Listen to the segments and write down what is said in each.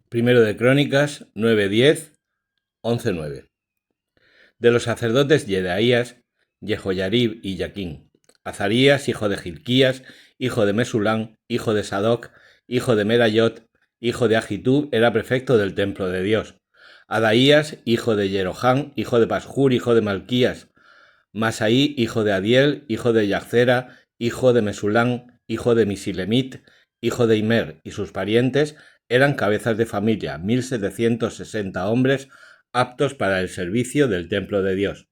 Primero de Crónicas 9:10, 11:9. De los sacerdotes Yedaías, Jehoyarib y Jaquín, Azarías, hijo de Gilquías, hijo de Mesulán, hijo de Sadoc, hijo de Merayot, hijo de Agitub, era prefecto del templo de Dios. Adaías, hijo de Jeroham, hijo de Pasjur, hijo de Malquías, Masaí, hijo de Adiel, hijo de Yahzera, hijo de Mesulán, hijo de Misilemit, hijo de Imer, y sus parientes eran cabezas de familia, 1760 hombres aptos para el servicio del templo de Dios.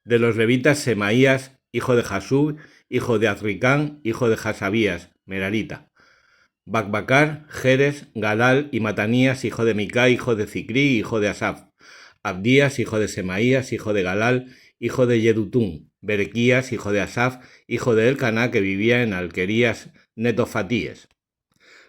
De los levitas, Semaías, hijo de Jasub, hijo de Azricán, hijo de Hasabías, Merarita. Bacbacar, Jerez, Galal y Matanías, hijo de Micá, hijo de Zicrí, hijo de Asaf. Abdías, hijo de Semaías, hijo de Galal, hijo de Yedutún. Berequías, hijo de Asaf, hijo de Elcaná, que vivía en Alquerías Netofatíes.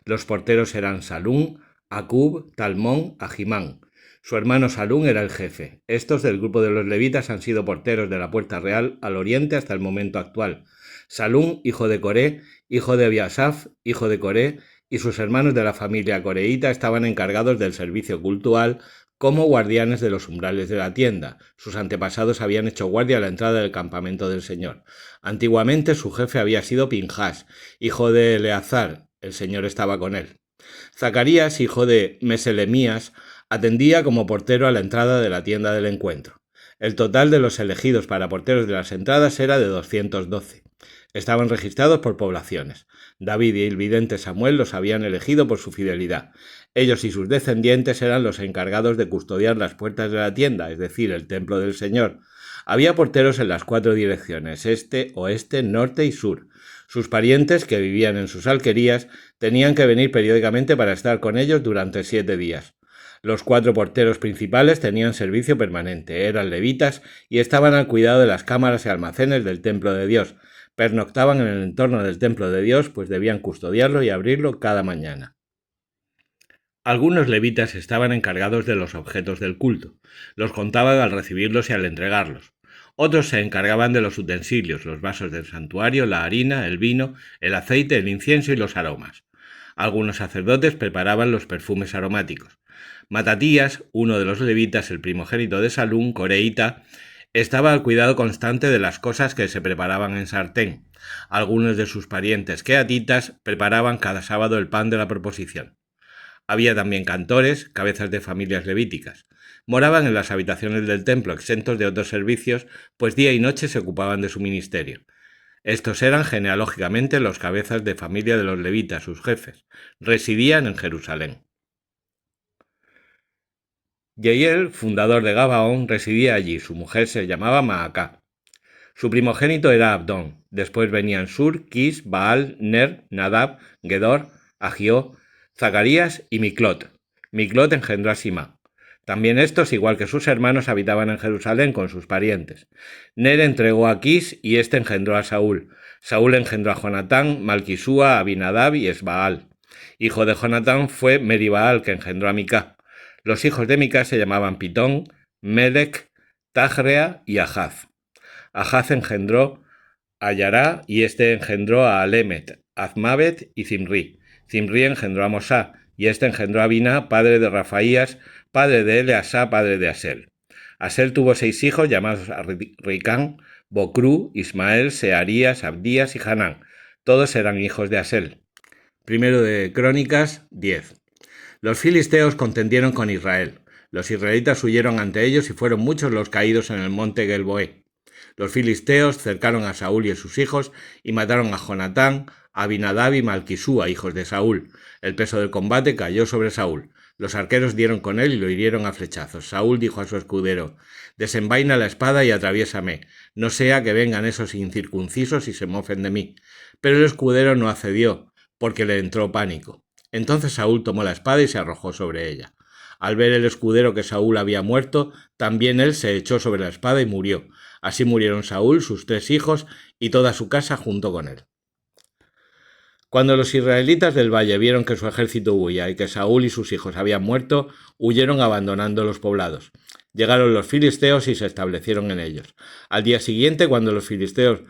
Los porteros eran Salún, Acub, Talmón, Ahimán. Su hermano Salún era el jefe. Estos del grupo de los levitas han sido porteros de la puerta real al oriente hasta el momento actual. Salún, hijo de Coré, hijo de Abiasaf, hijo de Coré, y sus hermanos de la familia coreíta estaban encargados del servicio cultual como guardianes de los umbrales de la tienda. Sus antepasados habían hecho guardia a la entrada del campamento del Señor. Antiguamente su jefe había sido Pinjas, hijo de Eleazar. El Señor estaba con él. Zacarías, hijo de Meselemías, atendía como portero a la entrada de la tienda del encuentro. El total de los elegidos para porteros de las entradas era de 212. Estaban registrados por poblaciones. David y el vidente Samuel los habían elegido por su fidelidad. Ellos y sus descendientes eran los encargados de custodiar las puertas de la tienda, es decir, el templo del Señor. Había porteros en las 4 direcciones, este, oeste, norte y sur. Sus parientes, que vivían en sus alquerías, tenían que venir periódicamente para estar con ellos durante 7 días. Los 4 porteros principales tenían servicio permanente, eran levitas y estaban al cuidado de las cámaras y almacenes del templo de Dios. Pernoctaban en el entorno del templo de Dios, pues debían custodiarlo y abrirlo cada mañana. Algunos levitas estaban encargados de los objetos del culto. Los contaban al recibirlos y al entregarlos. Otros se encargaban de los utensilios, los vasos del santuario, la harina, el vino, el aceite, el incienso y los aromas. Algunos sacerdotes preparaban los perfumes aromáticos. Matatías, uno de los levitas, el primogénito de Salún, coreíta, estaba al cuidado constante de las cosas que se preparaban en sartén. Algunos de sus parientes queatitas preparaban cada sábado el pan de la proposición. Había también cantores, cabezas de familias levíticas. Moraban en las habitaciones del templo, exentos de otros servicios, pues día y noche se ocupaban de su ministerio. Estos eran genealógicamente los cabezas de familia de los levitas, sus jefes. Residían en Jerusalén. Yeiel, fundador de Gabaón, residía allí. Su mujer se llamaba Maacá. Su primogénito era Abdón. Después venían Sur, Quis, Baal, Ner, Nadab, Gedor, Agió, Zacarías y Miclot. Miclot engendró a Sima. También estos, igual que sus hermanos, habitaban en Jerusalén con sus parientes. Ner entregó a Quis y éste engendró a Saúl. Saúl engendró a Jonatán, Malquisúa, Abinadab y Esbaal. Hijo de Jonatán fue Meribaal, que engendró a Micá. Los hijos de Micá se llamaban Pitón, Melec, Tajrea y Ahaz. Ahaz engendró a Yará y éste engendró a Alemet, Azmabet y Zimri. Zimri engendró a Mosá y éste engendró a Biná, padre de Rafaías, padre de Eleasá, padre de Asel. Asel tuvo 6 hijos llamados Ricán, Bocrú, Ismael, Searías, Abdías y Hanán. Todos eran hijos de Asel. Primero de Crónicas 10. Los filisteos contendieron con Israel. Los israelitas huyeron ante ellos y fueron muchos los caídos en el monte Gelboé. Los filisteos cercaron a Saúl y a sus hijos y mataron a Jonatán, a Abinadab y Malquisúa, hijos de Saúl. El peso del combate cayó sobre Saúl. Los arqueros dieron con él y lo hirieron a flechazos. Saúl dijo a su escudero: «Desenvaina la espada y atraviésame, no sea que vengan esos incircuncisos y se mofen de mí». Pero el escudero no accedió, porque le entró pánico. Entonces Saúl tomó la espada y se arrojó sobre ella. Al ver el escudero que Saúl había muerto, también él se echó sobre la espada y murió. Así murieron Saúl, sus 3 hijos y toda su casa junto con él. Cuando los israelitas del valle vieron que su ejército huía y que Saúl y sus hijos habían muerto, huyeron abandonando los poblados. Llegaron los filisteos y se establecieron en ellos. Al día siguiente, cuando los filisteos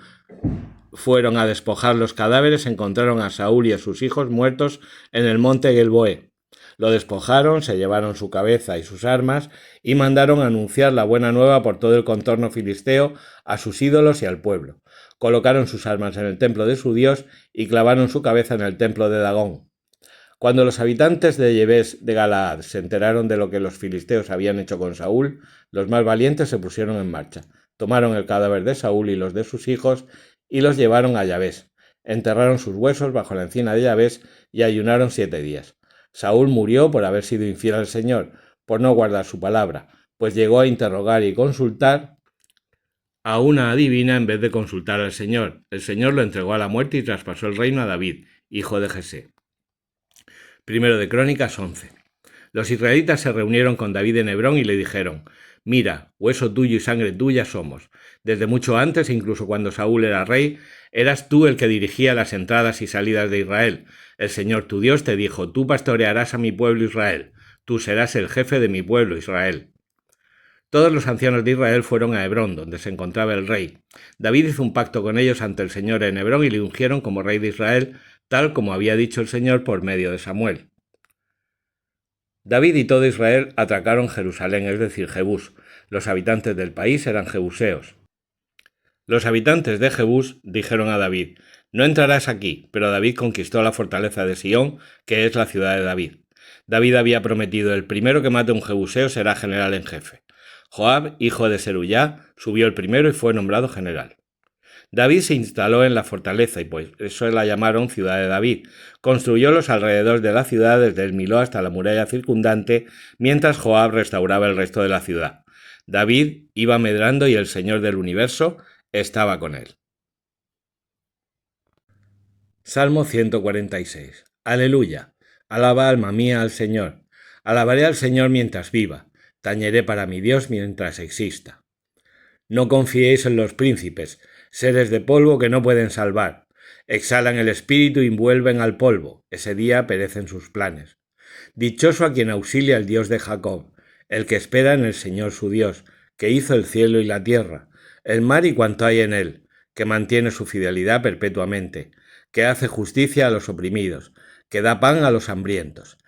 fueron a despojar los cadáveres, encontraron a Saúl y a sus hijos muertos en el monte Gelboé. Lo despojaron, se llevaron su cabeza y sus armas y mandaron anunciar la buena nueva por todo el contorno filisteo a sus ídolos y al pueblo. Colocaron sus armas en el templo de su dios y clavaron su cabeza en el templo de Dagón. Cuando los habitantes de Yabes de Galaad se enteraron de lo que los filisteos habían hecho con Saúl, los más valientes se pusieron en marcha. Tomaron el cadáver de Saúl y los de sus hijos y los llevaron a Yabes. Enterraron sus huesos bajo la encina de Yabes y ayunaron 7 días. Saúl murió por haber sido infiel al Señor, por no guardar su palabra, pues llegó a interrogar y consultar a una adivina en vez de consultar al Señor. El Señor lo entregó a la muerte y traspasó el reino a David, hijo de Jesé. Primero de Crónicas 11. Los israelitas se reunieron con David en Hebrón y le dijeron: «Mira, hueso tuyo y sangre tuya somos. Desde mucho antes, incluso cuando Saúl era rey, eras tú el que dirigía las entradas y salidas de Israel. El Señor tu Dios te dijo: tú pastorearás a mi pueblo Israel. Tú serás el jefe de mi pueblo Israel». Todos los ancianos de Israel fueron a Hebrón, donde se encontraba el rey. David hizo un pacto con ellos ante el Señor en Hebrón y le ungieron como rey de Israel, tal como había dicho el Señor por medio de Samuel. David y todo Israel atracaron Jerusalén, es decir, Jebús. Los habitantes del país eran jebuseos. Los habitantes de Jebús dijeron a David: «No entrarás aquí», pero David conquistó la fortaleza de Sión, que es la ciudad de David. David había prometido: «El primero que mate a un jebuseo será general en jefe». Joab, hijo de Seruyá, subió el primero y fue nombrado general. David se instaló en la fortaleza y por eso la llamaron Ciudad de David. Construyó los alrededores de la ciudad desde el Miló hasta la muralla circundante, mientras Joab restauraba el resto de la ciudad. David iba medrando y el Señor del universo estaba con él. Salmo 146. Aleluya. Alaba, alma mía, al Señor. Alabaré al Señor mientras viva. Tañeré para mi Dios mientras exista. No confiéis en los príncipes, seres de polvo que no pueden salvar. Exhalan el espíritu y vuelven al polvo. Ese día perecen sus planes. Dichoso a quien auxilia el Dios de Jacob, el que espera en el Señor su Dios, que hizo el cielo y la tierra, el mar y cuanto hay en él, que mantiene su fidelidad perpetuamente, que hace justicia a los oprimidos, que da pan a los hambrientos.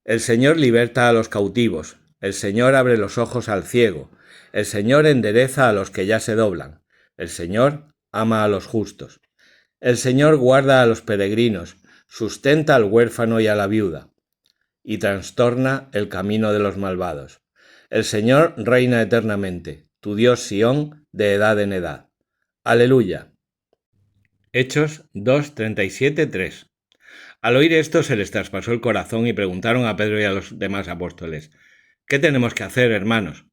El Señor liberta a los cautivos, el Señor abre los ojos al ciego, el Señor endereza a los que ya se doblan, el Señor ama a los justos. El Señor guarda a los peregrinos, sustenta al huérfano y a la viuda, y trastorna el camino de los malvados. El Señor reina eternamente, tu Dios Sión, de edad en edad. Aleluya. Hechos 2:37-3. Al oír esto se les traspasó el corazón y preguntaron a Pedro y a los demás apóstoles: «¿Qué tenemos que hacer, hermanos?».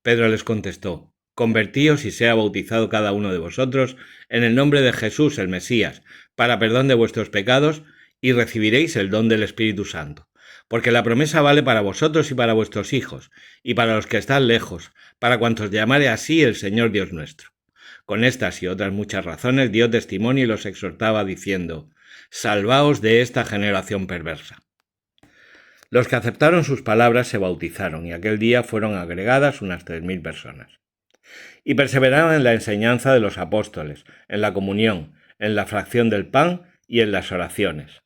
Pedro les contestó: «Convertíos y sea bautizado cada uno de vosotros en el nombre de Jesús, el Mesías, para perdón de vuestros pecados, y recibiréis el don del Espíritu Santo. Porque la promesa vale para vosotros y para vuestros hijos, y para los que están lejos, para cuantos llamare así el Señor Dios nuestro». Con estas y otras muchas razones dio testimonio y los exhortaba diciendo: «Salvaos de esta generación perversa». Los que aceptaron sus palabras se bautizaron, y aquel día fueron agregadas unas 3.000 personas. Y perseveraron en la enseñanza de los apóstoles, en la comunión, en la fracción del pan y en las oraciones.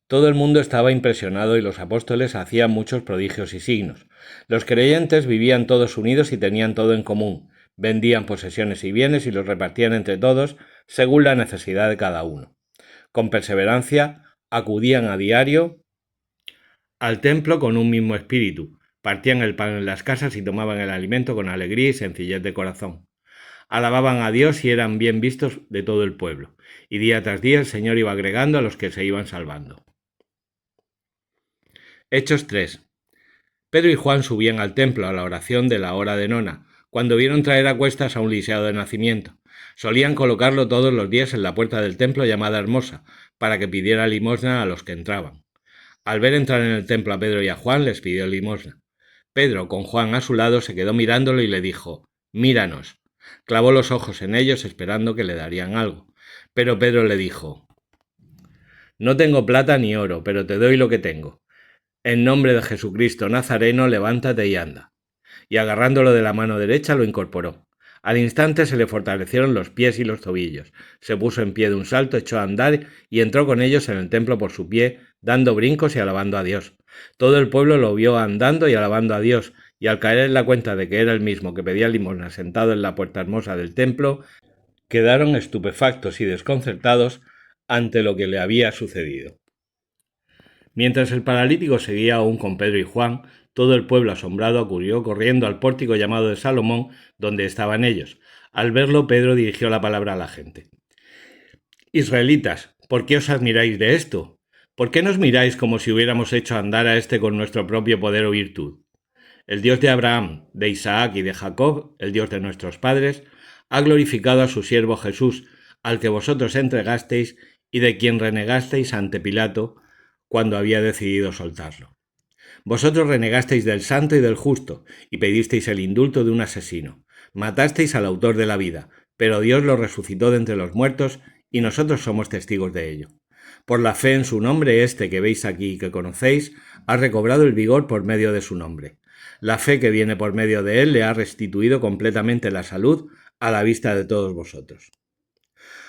Todo el mundo estaba impresionado y los apóstoles hacían muchos prodigios y signos. Los creyentes vivían todos unidos y tenían todo en común. Vendían posesiones y bienes y los repartían entre todos según la necesidad de cada uno. Con perseverancia acudían a diario al templo con un mismo espíritu, partían el pan en las casas y tomaban el alimento con alegría y sencillez de corazón. Alababan a Dios y eran bien vistos de todo el pueblo, y día tras día el Señor iba agregando a los que se iban salvando. Hechos 3. Pedro y Juan subían al templo a la oración de la hora de nona, cuando vieron traer a cuestas a un lisiado de nacimiento. Solían colocarlo todos los días en la puerta del templo llamada Hermosa, para que pidiera limosna a los que entraban. Al ver entrar en el templo a Pedro y a Juan, les pidió limosna. Pedro, con Juan a su lado, se quedó mirándolo y le dijo: «Míranos». Clavó los ojos en ellos esperando que le darían algo. Pero Pedro le dijo: «No tengo plata ni oro, pero te doy lo que tengo. En nombre de Jesucristo Nazareno, levántate y anda». Y agarrándolo de la mano derecha lo incorporó. Al instante se le fortalecieron los pies y los tobillos. Se puso en pie de un salto, echó a andar y entró con ellos en el templo por su pie, dando brincos y alabando a Dios. Todo el pueblo lo vio andando y alabando a Dios, y al caer en la cuenta de que era el mismo que pedía limosna sentado en la puerta hermosa del templo, quedaron estupefactos y desconcertados ante lo que le había sucedido. Mientras el paralítico seguía aún con Pedro y Juan, todo el pueblo asombrado acudió corriendo al pórtico llamado de Salomón, donde estaban ellos. Al verlo, Pedro dirigió la palabra a la gente. Israelitas, ¿por qué os admiráis de esto? ¿Por qué nos miráis como si hubiéramos hecho andar a este con nuestro propio poder o virtud? El Dios de Abraham, de Isaac y de Jacob, el Dios de nuestros padres, ha glorificado a su siervo Jesús, al que vosotros entregasteis y de quien renegasteis ante Pilato cuando había decidido soltarlo. Vosotros renegasteis del santo y del justo, y pedisteis el indulto de un asesino. Matasteis al autor de la vida, pero Dios lo resucitó de entre los muertos, y nosotros somos testigos de ello. Por la fe en su nombre, este que veis aquí y que conocéis, ha recobrado el vigor por medio de su nombre. La fe que viene por medio de él le ha restituido completamente la salud a la vista de todos vosotros.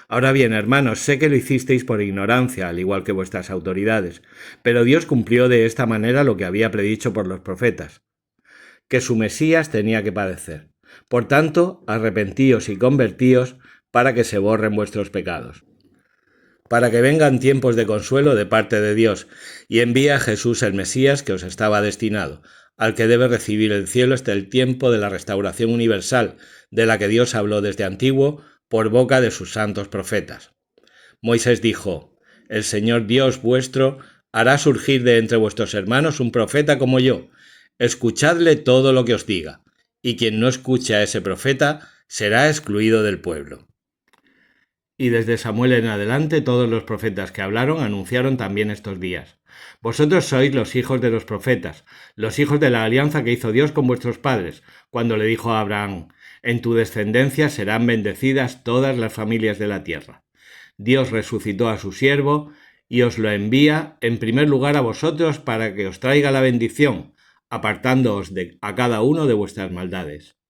Ahora bien, hermanos, sé que lo hicisteis por ignorancia, al igual que vuestras autoridades, pero Dios cumplió de esta manera lo que había predicho por los profetas, que su Mesías tenía que padecer. Por tanto, arrepentíos y convertíos para que se borren vuestros pecados, para que vengan tiempos de consuelo de parte de Dios, y envía a Jesús el Mesías que os estaba destinado, al que debe recibir el cielo hasta el tiempo de la restauración universal, de la que Dios habló desde antiguo, por boca de sus santos profetas. Moisés dijo: El Señor Dios vuestro hará surgir de entre vuestros hermanos un profeta como yo. Escuchadle todo lo que os diga, y quien no escuche a ese profeta será excluido del pueblo. Y desde Samuel en adelante todos los profetas que hablaron anunciaron también estos días. Vosotros sois los hijos de los profetas, los hijos de la alianza que hizo Dios con vuestros padres, cuando le dijo a Abraham: en tu descendencia serán bendecidas todas las familias de la tierra. Dios resucitó a su siervo y os lo envía en primer lugar a vosotros para que os traiga la bendición, apartándoos a cada uno de vuestras maldades.